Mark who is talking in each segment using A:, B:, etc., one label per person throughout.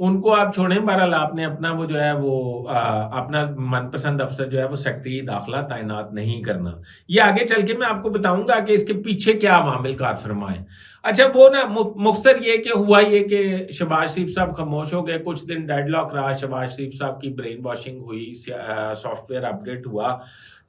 A: ان کو آپ چھوڑیں. بہرحال آپ نے اپنا وہ جو ہے وہ اپنا من پسند افسر جو ہے وہ سیکٹری داخلہ تعینات نہیں کرنا. یہ آگے چل کے میں آپ کو بتاؤں گا کہ اس کے پیچھے کیا عوامل کار فرما ہے. اچھا وہ نا مختصر یہ کہ ہوا یہ کہ شہباز شریف صاحب خاموش ہو گئے, کچھ دن ڈیڈ لاک رہا, شہباز شریف صاحب کی برین واشنگ ہوئی, سافٹ ویئر اپڈیٹ ہوا,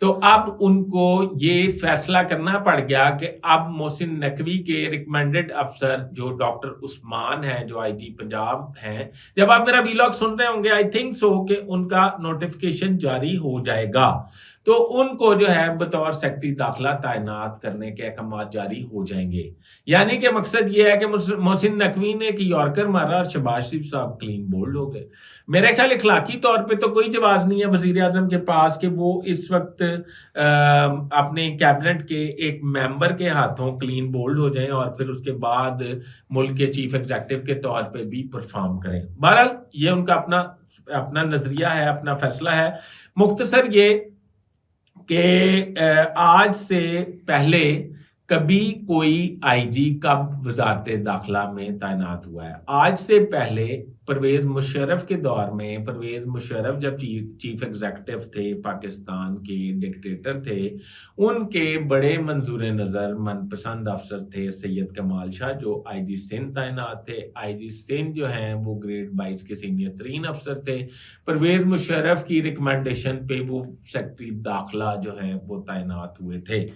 A: تو اب ان کو یہ فیصلہ کرنا پڑ گیا کہ اب محسن نقوی کے ریکمینڈڈ افسر جو ڈاکٹر عثمان ہیں, جو آئی جی پنجاب ہیں, جب آپ میرا ویلاگ سن رہے ہوں گے آئی تھنک سو کہ ان کا نوٹیفیکیشن جاری ہو جائے گا, تو ان کو جو ہے بطور سیکٹری داخلہ تعینات کرنے کے احکامات جاری ہو جائیں گے. یعنی کہ مقصد یہ ہے کہ محسن نقوی نے ایک یارکر مارا اور شہباز شریف صاحب کلین بولڈ ہو گئے. میرے خیال اخلاقی طور پہ تو کوئی جواز نہیں ہے وزیر اعظم کے پاس کہ وہ اس وقت اپنے کیبنٹ کے ایک ممبر کے ہاتھوں کلین بولڈ ہو جائیں اور پھر اس کے بعد ملک کے چیف ایگزیکٹو کے طور پہ بھی پرفارم کریں. بہرحال یہ ان کا اپنا نظریہ ہے, اپنا فیصلہ ہے. مختصر یہ کہ آج سے پہلے کبھی کوئی آئی جی کب وزارت داخلہ میں تعینات ہوا ہے؟ آج سے پہلے پرویز مشرف کے دور میں, پرویز مشرف جب چیف ایگزیکٹو تھے, پاکستان کے ڈکٹیٹر تھے, ان کے بڑے منظور نظر من پسند افسر تھے سید کمال شاہ جو آئی جی سندھ تعینات تھے. آئی جی سندھ جو ہیں وہ گریڈ 22 کے سینئر ترین افسر تھے. پرویز مشرف کی ریکمنڈیشن پہ وہ سیکٹری داخلہ جو ہیں وہ تعینات ہوئے تھے.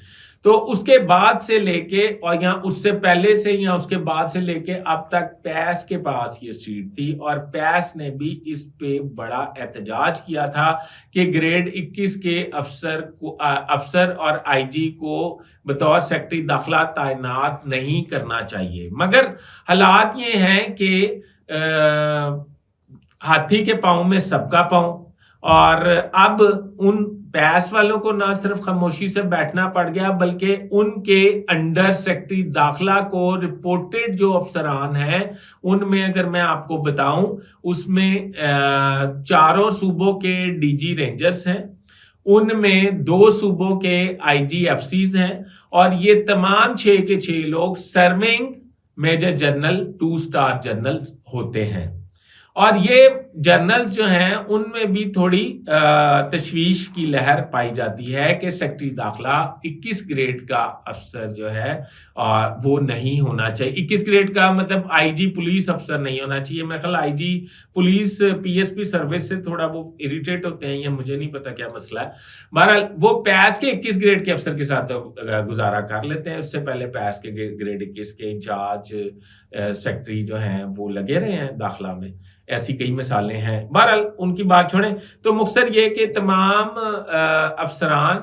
A: تو اس کے بعد سے لے کے اور یا اس سے پہلے سے یا اس کے بعد سے لے کے اب تک پیس کے پاس یہ سیٹ تھی, اور پیس نے بھی اس پہ بڑا احتجاج کیا تھا کہ گریڈ 21 کے افسر اور آئی جی کو بطور سیکٹری داخلہ تعینات نہیں کرنا چاہیے. مگر حالات یہ ہیں کہ ہاتھی کے پاؤں میں سب کا پاؤں, اور اب ان پیس والوں کو نہ صرف خاموشی سے بیٹھنا پڑ گیا بلکہ ان کے انڈر سیکٹری داخلہ کو رپورٹڈ جو افسران ہیں ان میں اگر میں آپ کو بتاؤں اس میں 4 صوبوں کے ڈی جی رینجرز ہیں, ان میں 2 صوبوں کے آئی جی ایف سیز ہیں, اور یہ تمام 6 کے 6 لوگ serving major general 2 star general ہوتے ہیں. اور یہ جرنلز جو ہیں ان میں بھی تھوڑی تشویش کی لہر پائی جاتی ہے کہ سیکٹری داخلہ 21 گریڈ کا افسر جو ہے وہ نہیں ہونا چاہیے. 21 گریڈ کا مطلب آئی جی پولیس افسر نہیں ہونا چاہیے. میرے خیال I G police P S P service سے تھوڑا وہ اریٹیٹ ہوتے ہیں, یا مجھے نہیں پتا کیا مسئلہ ہے. بہرحال وہ پیس کے 21 گریڈ کے افسر کے ساتھ گزارا کر لیتے ہیں. اس سے پہلے پیس کے گریڈ 21 کے انچارج سیکٹری جو ہیں وہ لگے رہے ہیں داخلہ میں. ایسی کئی مثالیں ہیں. بہرحال ان کی بات چھوڑیں, تو مختصر یہ کہ تمام افسران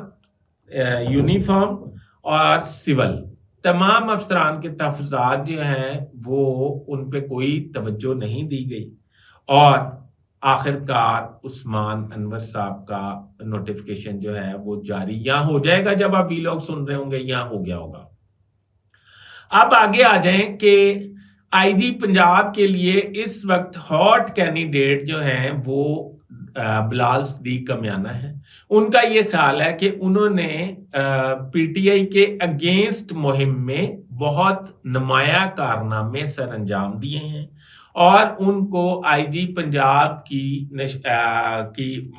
A: یونیفارم اور سول, تمام افسران کے تحفظات جو ہیں وہ ان پہ کوئی توجہ نہیں دی گئی, اور آخرکار عثمان انور صاحب کا نوٹیفیکیشن جو ہے وہ جاری یا ہو جائے گا جب آپ ویلاگ سن رہے ہوں گے, یا ہو گیا ہوگا. اب آگے آ جائیں کہ آئی جی پنجاب کے لیے اس وقت ہاٹ کینڈیڈیٹ جو ہیں وہ بلال صدیق کمیانہ ہیں. ان کا یہ خیال ہے کہ انہوں نے پی ٹی آئی کے اگینسٹ مہم میں بہت نمایاں کارنامے سر انجام دیے ہیں, اور ان کو آئی جی پنجاب کی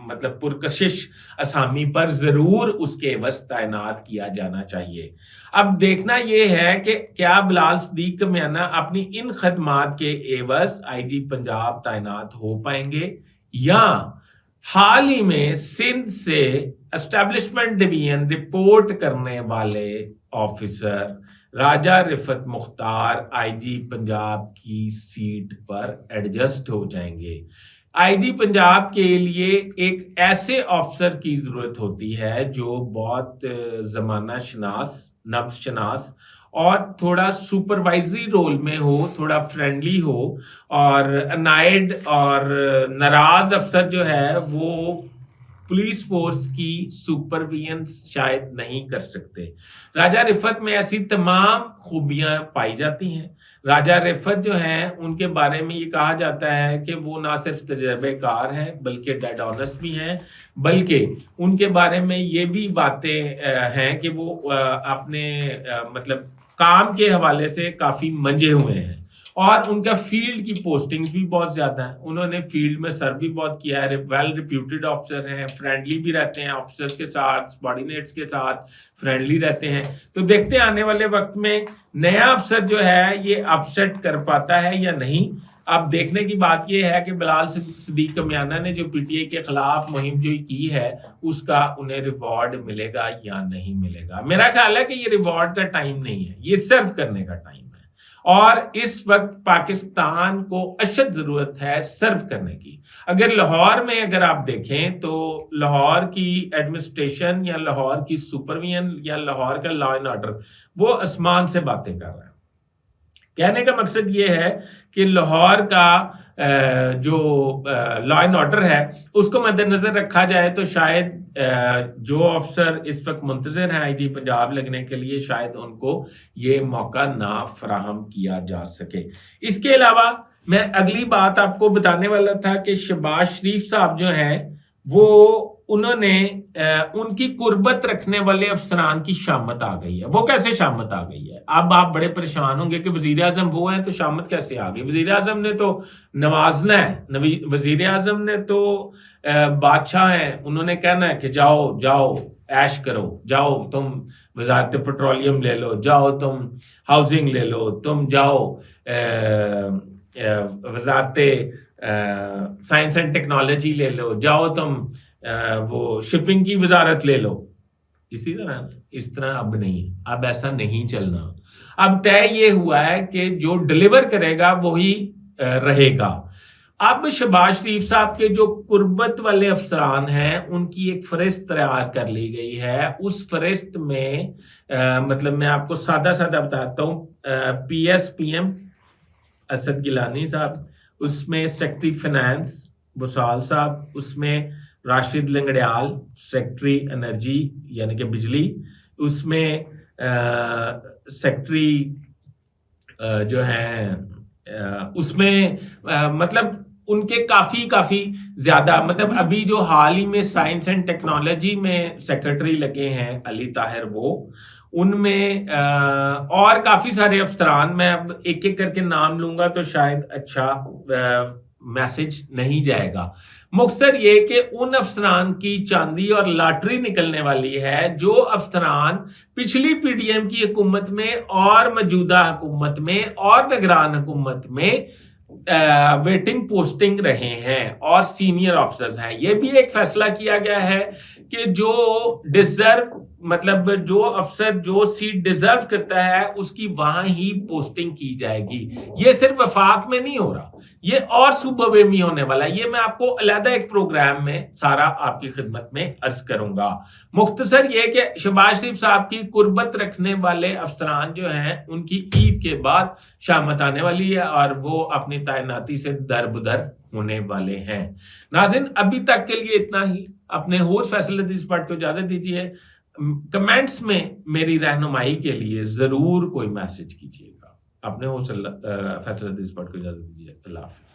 A: مطلب پرکشش اسامی پر ضرور اس کے عوض تعینات کیا جانا چاہیے. اب دیکھنا یہ ہے کہ کیا بلال صدیق کمیانہ اپنی ان خدمات کے عوض آئی جی پنجاب تعینات ہو پائیں گے, یا حال ہی میں سندھ سے اسٹیبلشمنٹ ڈویژن رپورٹ کرنے والے آفیسر راجہ رفت مختار آئی جی پنجاب کی سیٹ پر ایڈجسٹ ہو جائیں گے. آئی جی پنجاب کے لیے ایک ایسے آفسر کی ضرورت ہوتی ہے جو بہت زمانہ شناس, نبض شناس اور تھوڑا سپروائزری رول میں ہو, تھوڑا فرینڈلی ہو, اور انائڈ اور ناراض افسر جو ہے وہ پولیس فورس کی سپرویژن شاید نہیں کر سکتے. راجہ رفت میں ایسی تمام خوبیاں پائی جاتی ہیں. راجہ رفت جو ہیں ان کے بارے میں یہ کہا جاتا ہے کہ وہ نہ صرف تجربے کار ہیں بلکہ ڈیڈ آنسٹ بھی ہیں, بلکہ ان کے بارے میں یہ بھی باتیں ہیں کہ وہ اپنے مطلب کام کے حوالے سے کافی منجے ہوئے ہیں. اور ان کا فیلڈ کی پوسٹنگز بھی بہت زیادہ ہیں. انہوں نے فیلڈ میں سر بھی بہت کیا ہے, ویل ریپیوٹیڈ آفیسر ہیں, فرینڈلی بھی رہتے ہیں آفیسرز کے ساتھ, سبارڈینیٹس کے ساتھ فرینڈلی رہتے ہیں. تو دیکھتے ہیں آنے والے وقت میں نیا افسر جو ہے یہ اپسیٹ کر پاتا ہے یا نہیں. اب دیکھنے کی بات یہ ہے کہ بلال صدیق کمیانہ نے جو پی ٹی آئی کے خلاف مہم جو کی ہے اس کا انہیں ریوارڈ ملے گا یا نہیں ملے گا. میرا خیال ہے کہ یہ ریوارڈ کا ٹائم نہیں ہے, یہ سرو کرنے کا ٹائم ہے, اور اس وقت پاکستان کو اشد ضرورت ہے سرو کرنے کی. اگر لاہور میں اگر آپ دیکھیں تو لاہور کی ایڈمنسٹریشن یا لاہور کی سپرویژن یا لاہور کا لا اینڈ آرڈر وہ آسمان سے باتیں کر رہا ہے. کہنے کا مقصد یہ ہے کہ لاہور کا جو لا اینڈ آرڈر ہے اس کو مد نظر رکھا جائے تو شاید جو افسر اس وقت منتظر ہیں آئی جی پنجاب لگنے کے لیے شاید ان کو یہ موقع نہ فراہم کیا جا سکے. اس کے علاوہ میں اگلی بات آپ کو بتانے والا تھا کہ شہباز شریف صاحب جو ہیں وہ انہوں نے ان کی قربت رکھنے والے افسران کی شامت آ گئی ہے. وہ کیسے شامت آ گئی ہے؟ اب آپ بڑے پریشان ہوں گے کہ وزیر اعظم وہ ہیں تو شامت کیسے آ گئی. وزیر اعظم نے تو نوازنا ہے, وزیر اعظم نے تو بادشاہ ہیں, انہوں نے کہنا ہے کہ جاؤ جاؤ عیش کرو, جاؤ تم وزارت پیٹرولیم لے لو, جاؤ تم ہاؤسنگ لے لو, تم جاؤ وزارت سائنس اینڈ ٹیکنالوجی لے لو, جاؤ تم وہ شپنگ کی وزارت لے لو. اسی طرح اس طرح اب نہیں, اب ایسا نہیں چلنا. اب طے یہ ہوا ہے کہ جو ڈلیور کرے گا وہی رہے گا. اب شہباز شریف صاحب کے جو قربت والے افسران ہیں ان کی ایک فہرست تیار کر لی گئی ہے. اس فہرست میں مطلب میں آپ کو سادہ بتاتا ہوں. P S P M Asad Gilani صاحب, اس میں سیکرٹری فائنانس بسال صاحب, اس میں راشد لنگڑیال سیکرٹری انرجی یعنی کہ بجلی, اس میں سیکرٹری جو ہیں اس میں مطلب ان کے کافی زیادہ مطلب ابھی جو حال ہی میں سائنس اینڈ ٹیکنالوجی میں سیکرٹری لگے ہیں علی طاہر, وہ ان میں اور کافی سارے افسران, میں اب ایک ایک کر کے نام لوں گا تو شاید اچھا میسج نہیں جائے گا. مختصر یہ کہ ان افسران کی چاندی اور لاٹری نکلنے والی ہے جو افسران پچھلی پی ڈی ایم کی حکومت میں اور موجودہ حکومت میں اور نگران حکومت میں ویٹنگ پوسٹنگ رہے ہیں اور سینئر آفیسرز ہیں. یہ بھی ایک فیصلہ کیا گیا ہے کہ جو ڈیزرو مطلب جو افسر جو سیٹ ڈیزرو کرتا ہے اس کی وہاں ہی پوسٹنگ کی جائے گی. یہ صرف وفاق میں نہیں ہو رہا, یہ اور صوبوں میں بھی ہونے والا ہے. یہ میں آپ کو علیحدہ ایک پروگرام میں سارا آپ کی خدمت میں عرض کروں گا. مختصر یہ کہ شہباز شریف صاحب کی قربت رکھنے والے افسران جو ہیں ان کی عید کے بعد شامت آنے والی ہے اور وہ اپنی تعیناتی سے دربدر ہونے والے ہیں. ناظرین ابھی تک کے لیے اتنا ہی. اپنے ہوسٹ فیصل حدیث پارٹ کو اجازت دیجیے. کمنٹس میں میری رہنمائی کے لیے ضرور کوئی میسج کیجیے گا. اپنے ہوسٹ فیصل حدیث پارٹ کو اجازت دیجیے. اللہ حافظ.